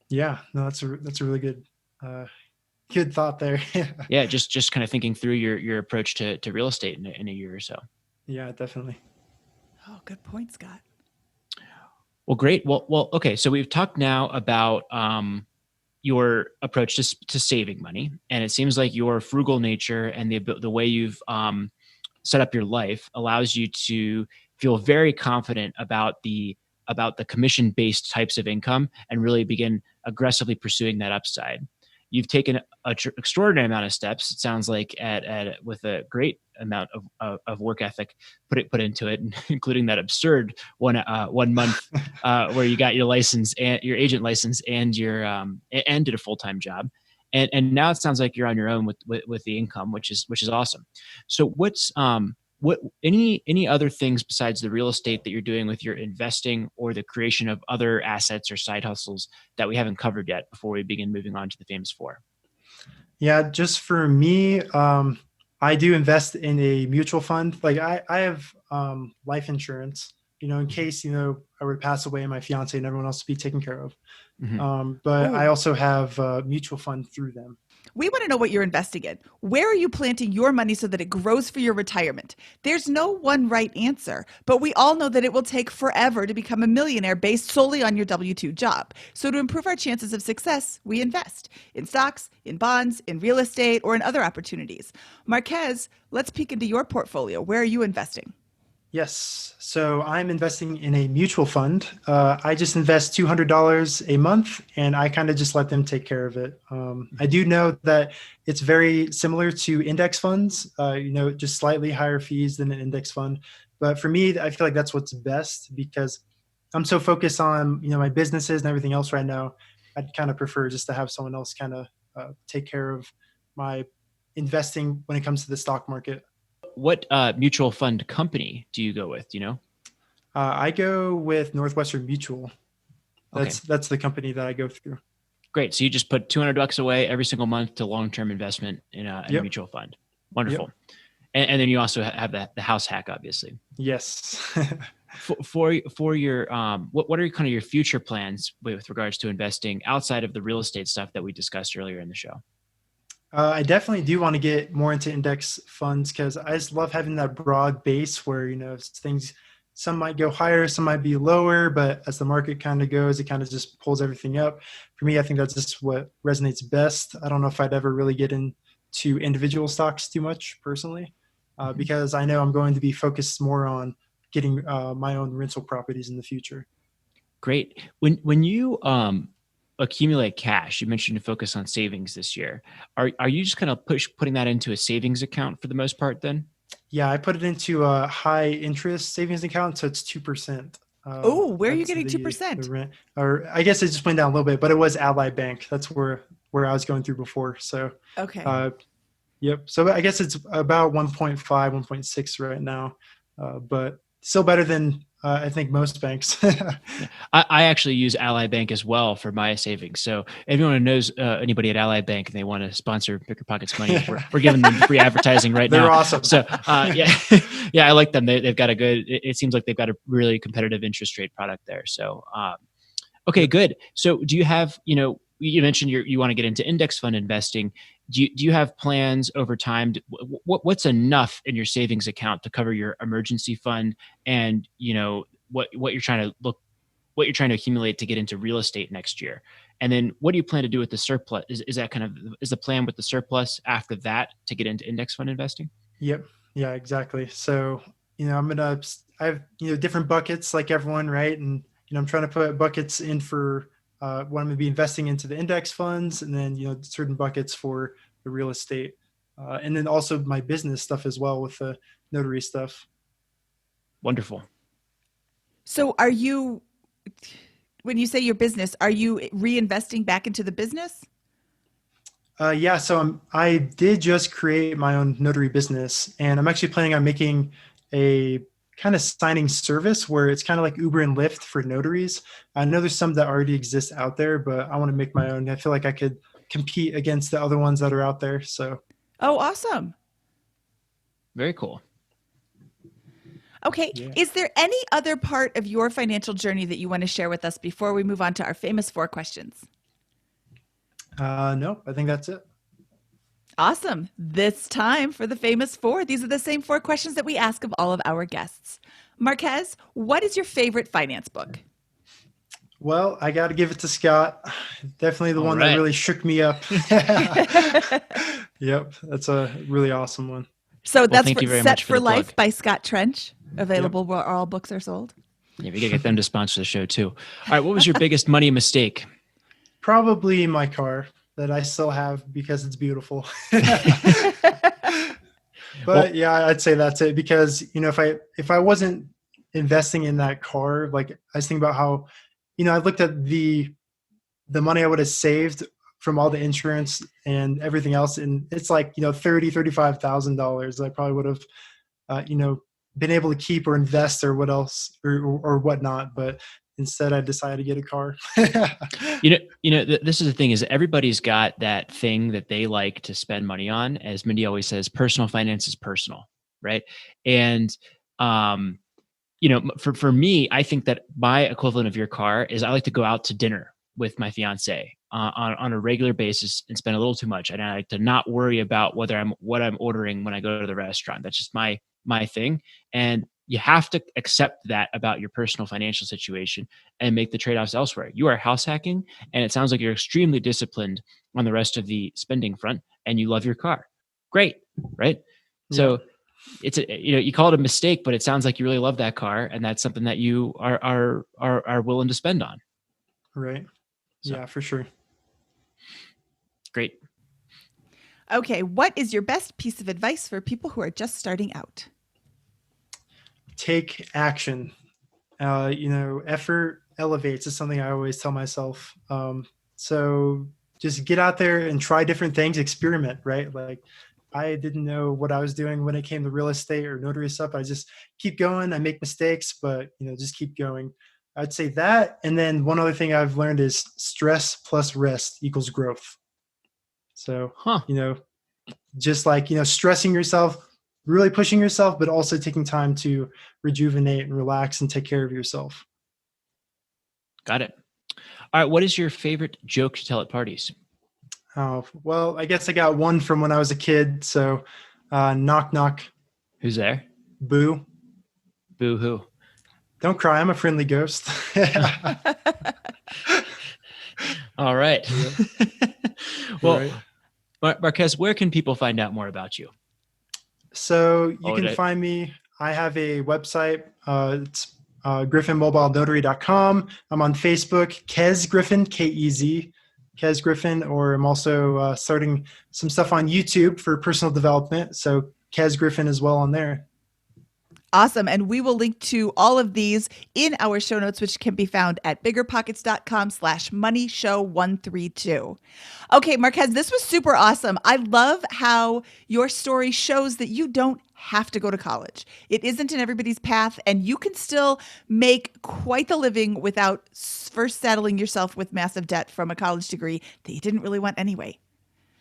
Yeah, no, that's a really good good thought there. Yeah, just kind of thinking through your approach to real estate in a year or so. Yeah, definitely. Oh, good point, Scott. Well, great. Well, okay. So we've talked now about your approach to saving money, and it seems like your frugal nature and the way you've set up your life allows you to feel very confident about the commission-based types of income and really begin aggressively pursuing that upside. You've taken an extraordinary amount of steps. It sounds like with a great amount of work ethic put into it, including that absurd 1 month where you got your license and your agent license and your and did a full-time job, and now it sounds like you're on your own with the income, which is awesome. So what's any other things besides the real estate that you're doing with your investing or the creation of other assets or side hustles that we haven't covered yet before we begin moving on to the famous four? Yeah, just for me, I do invest in a mutual fund. Like I have life insurance, in case, I would pass away and my fiance and everyone else to be taken care of. But Ooh. I also have a mutual fund through them. We want to know what you're investing in. Where are you planting your money so that it grows for your retirement? There's no one right answer, but we all know that it will take forever to become a millionaire based solely on your W-2 job. So to improve our chances of success, we invest in stocks, in bonds, in real estate, or in other opportunities. Marquez, let's peek into your portfolio. Where are you investing? Yes. So I'm investing in a mutual fund. I just invest $200 a month and I kind of just let them take care of it. I do know that it's very similar to index funds, just slightly higher fees than an index fund. But for me, I feel like that's what's best because I'm so focused on, my businesses and everything else right now. I'd kind of prefer just to have someone else kind of take care of my investing when it comes to the stock market. What mutual fund company do you go with? Do you know? I go with Northwestern Mutual. Okay. That's the company that I go through. Great. So you just put $200 away every single month to long-term investment in a mutual fund. Wonderful. Yep. And then you also have the house hack, obviously. Yes. for your what are kind of your future plans with regards to investing outside of the real estate stuff that we discussed earlier in the show? I definitely do want to get more into index funds because I just love having that broad base where, things, some might go higher, some might be lower, but as the market kind of goes, it kind of just pulls everything up. For me, I think that's just what resonates best. I don't know if I'd ever really get into individual stocks too much personally, because I know I'm going to be focused more on getting my own rental properties in the future. Great. When you accumulate cash, you mentioned to focus on savings this year. Are you just kind of putting that into a savings account for the most part then? Yeah, I put it into a high interest savings account, so it's 2%. Oh, where are you That's getting the 2%? rent, or I guess it just went down a little bit, but it was Ally Bank. That's where I was going through before. So, Okay. yep. So I guess it's about 1.5, 1.6 right now, but still better than I think most banks. Yeah. I actually use Ally Bank as well for my savings. So if anyone who knows anybody at Ally Bank and they want to sponsor BiggerPockets money, we're giving them free advertising right now. They're awesome. So yeah, yeah, I like them. They've got a good. It seems like they've got a really competitive interest rate product there. So okay, good. So do you have you mentioned you want to get into index fund investing. Do you have plans over time? What's enough in your savings account to cover your emergency fund and what you're trying to accumulate to get into real estate next year? And then what do you plan to do with the surplus? Is that kind of is the plan with the surplus after that to get into index fund investing? Yep. Yeah, exactly. So, I have, different buckets like everyone, right? And, I'm trying to put buckets in for what I'm going to be investing into the index funds, and then, certain buckets for the real estate. And then also my business stuff as well with the notary stuff. Wonderful. So when you say your business, are you reinvesting back into the business? Yeah, so I did just create my own notary business, and I'm actually planning on making a kind of signing service where it's kind of like Uber and Lyft for notaries. I know there's some that already exist out there, but I want to make my own. I feel like I could compete against the other ones that are out there. So, Oh, awesome. Very cool. Okay. Yeah. Is there any other part of your financial journey that you want to share with us before we move on to our famous 4 questions? No, I think that's it. Awesome. This time for the famous 4. These are the same 4 questions that we ask of all of our guests. Marquez, what is your favorite finance book? Well, I got to give it to Scott. Definitely the All one right. that really shook me up. Yep, that's a really awesome one. So that's thank you very Set much for for the plug. Life by Scott Trench, available where all books are sold. Yeah, we gotta get them to sponsor the show too. All right, what was your biggest money mistake? Probably my car that I still have because it's beautiful. But yeah, I'd say that's it because, if I wasn't investing in that car, like I was thinking about how, I looked at the money I would have saved from all the insurance and everything else. And it's like, $35,000 I probably would have, been able to keep or invest or what else or whatnot. But instead I decided to get a car. This is the thing is everybody's got that thing that they like to spend money on. As Mindy always says, personal finance is personal, right? And for me, I think that my equivalent of your car is I like to go out to dinner with my fiance on a regular basis and spend a little too much. And I like to not worry about what I'm ordering when I go to the restaurant. That's just my thing. And you have to accept that about your personal financial situation and make the trade-offs elsewhere. You are house hacking, and it sounds like you're extremely disciplined on the rest of the spending front, and you love your car. Great, right? Yeah. So it's you call it a mistake, but it sounds like you really love that car, and that's something that you are willing to spend on. Right. So, yeah, for sure. Great. Okay, what is your best piece of advice for people who are just starting out? Take action. Effort elevates is something I always tell myself. So just get out there and try different things, experiment, right? Like I didn't know what I was doing when it came to real estate or notary stuff. I just keep going. I make mistakes, but just keep going. I'd say that. And then one other thing I've learned is stress plus rest equals growth. So, Huh. just like, stressing yourself, really pushing yourself, but also taking time to rejuvenate and relax and take care of yourself. Got it. All right. What is your favorite joke to tell at parties? Oh, well, I guess I got one from when I was a kid. So, knock, knock, Who's there? boo. Boo hoo. Don't cry. I'm a friendly ghost. All right. Well, Right. Marquez, where can people find out more about you? So you can find me. I have a website. It's griffinmobilenotary.com. I'm on Facebook, Kez Griffin, Kez, Kez Griffin, or I'm also starting some stuff on YouTube for personal development. So Kez Griffin as well on there. Awesome. And we will link to all of these in our show notes, which can be found at biggerpockets.com/moneyshow132. Okay, Marquez, this was super awesome. I love how your story shows that you don't have to go to college. It isn't in everybody's path, and you can still make quite the living without first saddling yourself with massive debt from a college degree that you didn't really want anyway.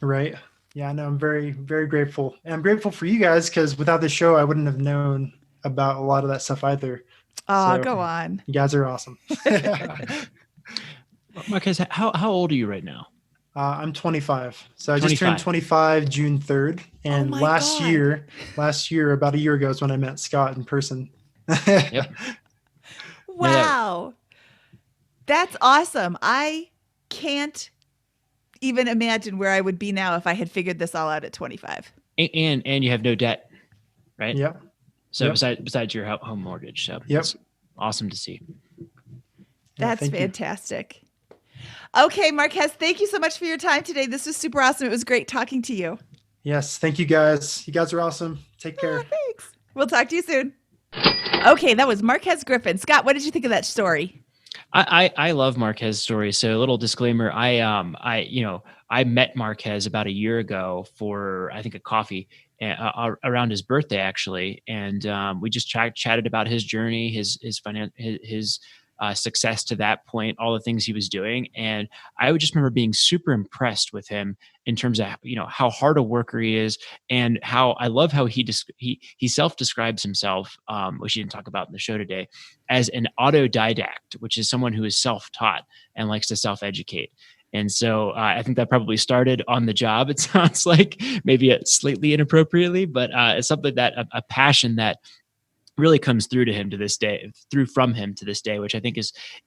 Right. Yeah, I know. I'm very, very grateful. And I'm grateful for you guys because without this show, I wouldn't have known about a lot of that stuff either. Oh, go on. You guys are awesome. Marquez, how old are you right now? I'm 25. So I 25. just turned 25 June 3rd. And last year, about a year ago is when I met Scott in person. Yep. Wow. That's awesome. I can't even imagine where I would be now if I had figured this all out at 25. And you have no debt, right? Yep. So Yep. besides your home mortgage. So Yep. It's awesome to see. That's fantastic. Okay, Marquez, thank you so much for your time today. This was super awesome. It was great talking to you. Yes. Thank you guys. You guys are awesome. Take care. Oh, thanks. We'll talk to you soon. Okay, that was Marquez Griffin. Scott, what did you think of that story? I love Marquez's story. So a little disclaimer, I met Marquez about a year ago for, I think, a coffee around his birthday, actually. And we just chatted about his journey, his success to that point, all the things he was doing. And I would just remember being super impressed with him in terms of, how hard a worker he is, and how I love how he self-describes himself, which he didn't talk about in the show today, as an autodidact, which is someone who is self-taught and likes to self-educate. And so I think that probably started on the job. It sounds like maybe slightly inappropriately, but it's something that a passion that really comes through to him to this day, from him to this day, which I think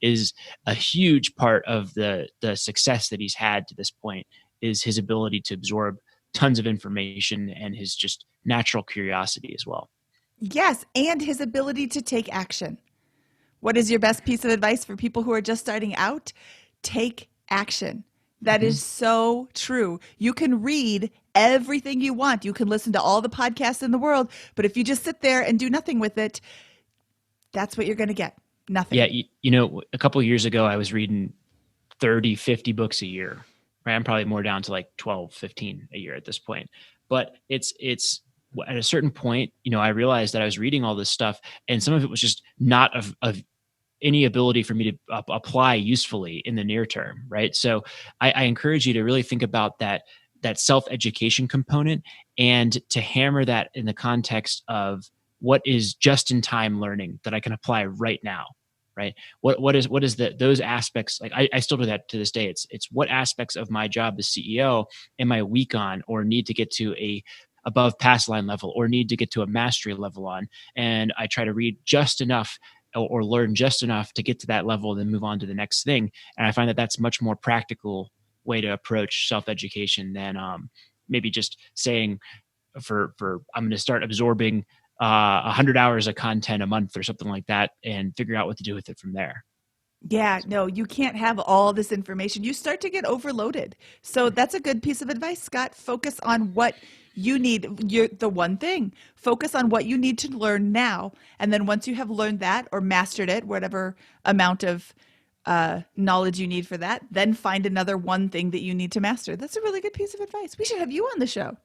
is a huge part of the success that he's had to this point, is his ability to absorb tons of information and his just natural curiosity as well. Yes, and his ability to take action. What is your best piece of advice for people who are just starting out? Take action. That is so true. You can read everything you want. You can listen to all the podcasts in the world, but if you just sit there and do nothing with it, that's what you're going to get. Nothing. Yeah. A couple of years ago, I was reading 30, 50 books a year, right? I'm probably more down to like 12, 15 a year at this point. But it's at a certain point, I realized that I was reading all this stuff, and some of it was just not of any ability for me to apply usefully in the near term, right? So I encourage you to really think about that self-education component, and to hammer that in the context of what is just-in-time learning that I can apply right now, right? What is those aspects? Like I still do that to this day. It's what aspects of my job as CEO am I weak on, or need to get to a above pass line level, or need to get to a mastery level on, and I try to read just enough or learn just enough to get to that level, and then move on to the next thing. And I find that that's much more practical way to approach self-education than maybe just saying for I'm going to start absorbing 100 hours of content a month or something like that, and figure out what to do with it from there. Yeah, no, you can't have all this information. You start to get overloaded. So that's a good piece of advice, Scott. Focus on what you need. The one thing. Focus on what you need to learn now. And then once you have learned that or mastered it, whatever amount of knowledge you need for that, then find another one thing that you need to master. That's a really good piece of advice. We should have you on the show.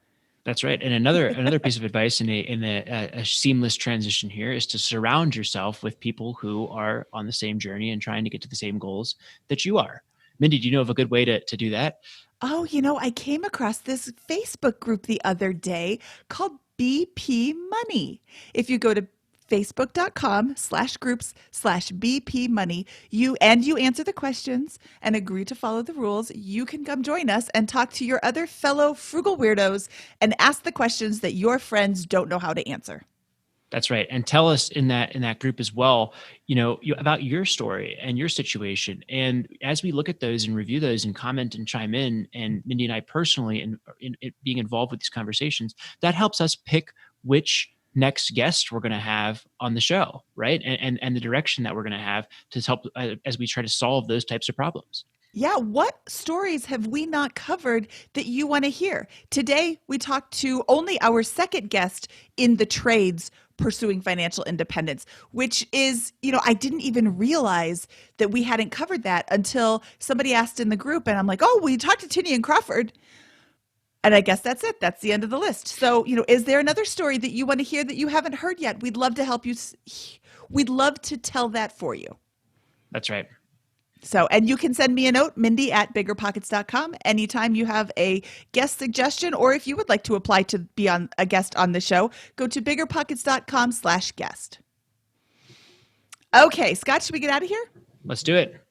That's right. And another piece of advice in a seamless transition here is to surround yourself with people who are on the same journey and trying to get to the same goals that you are. Mindy, do you know of a good way to do that? Oh, I came across this Facebook group the other day called BP Money. If you go to facebook.com/groups/BP Money, you answer the questions and agree to follow the rules, you can come join us and talk to your other fellow frugal weirdos and ask the questions that your friends don't know how to answer. That's right. And tell us in that group as well, about your story and your situation. And as we look at those and review those and comment and chime in, and Mindy and I personally in being involved with these conversations, that helps us pick which next guest we're going to have on the show, right? And the direction that we're going to have to help as we try to solve those types of problems. Yeah, what stories have we not covered that you want to hear? Today, we talked to only our second guest in the trades pursuing financial independence, which is, I didn't even realize that we hadn't covered that until somebody asked in the group, and I'm like, oh, we talked to Tinny and Crawford. And I guess that's it. That's the end of the list. So, is there another story that you want to hear that you haven't heard yet? We'd love to help you. We'd love to tell that for you. That's right. So, and you can send me a note, Mindy@BiggerPockets.com, anytime you have a guest suggestion, or if you would like to apply to be on a guest on the show, go to BiggerPockets.com/guest. Okay, Scott, should we get out of here? Let's do it.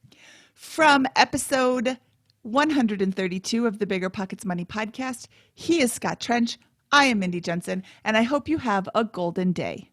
From episode 132 of the Bigger Pockets Money Podcast, he is Scott Trench. I am Mindy Jensen, and I hope you have a golden day.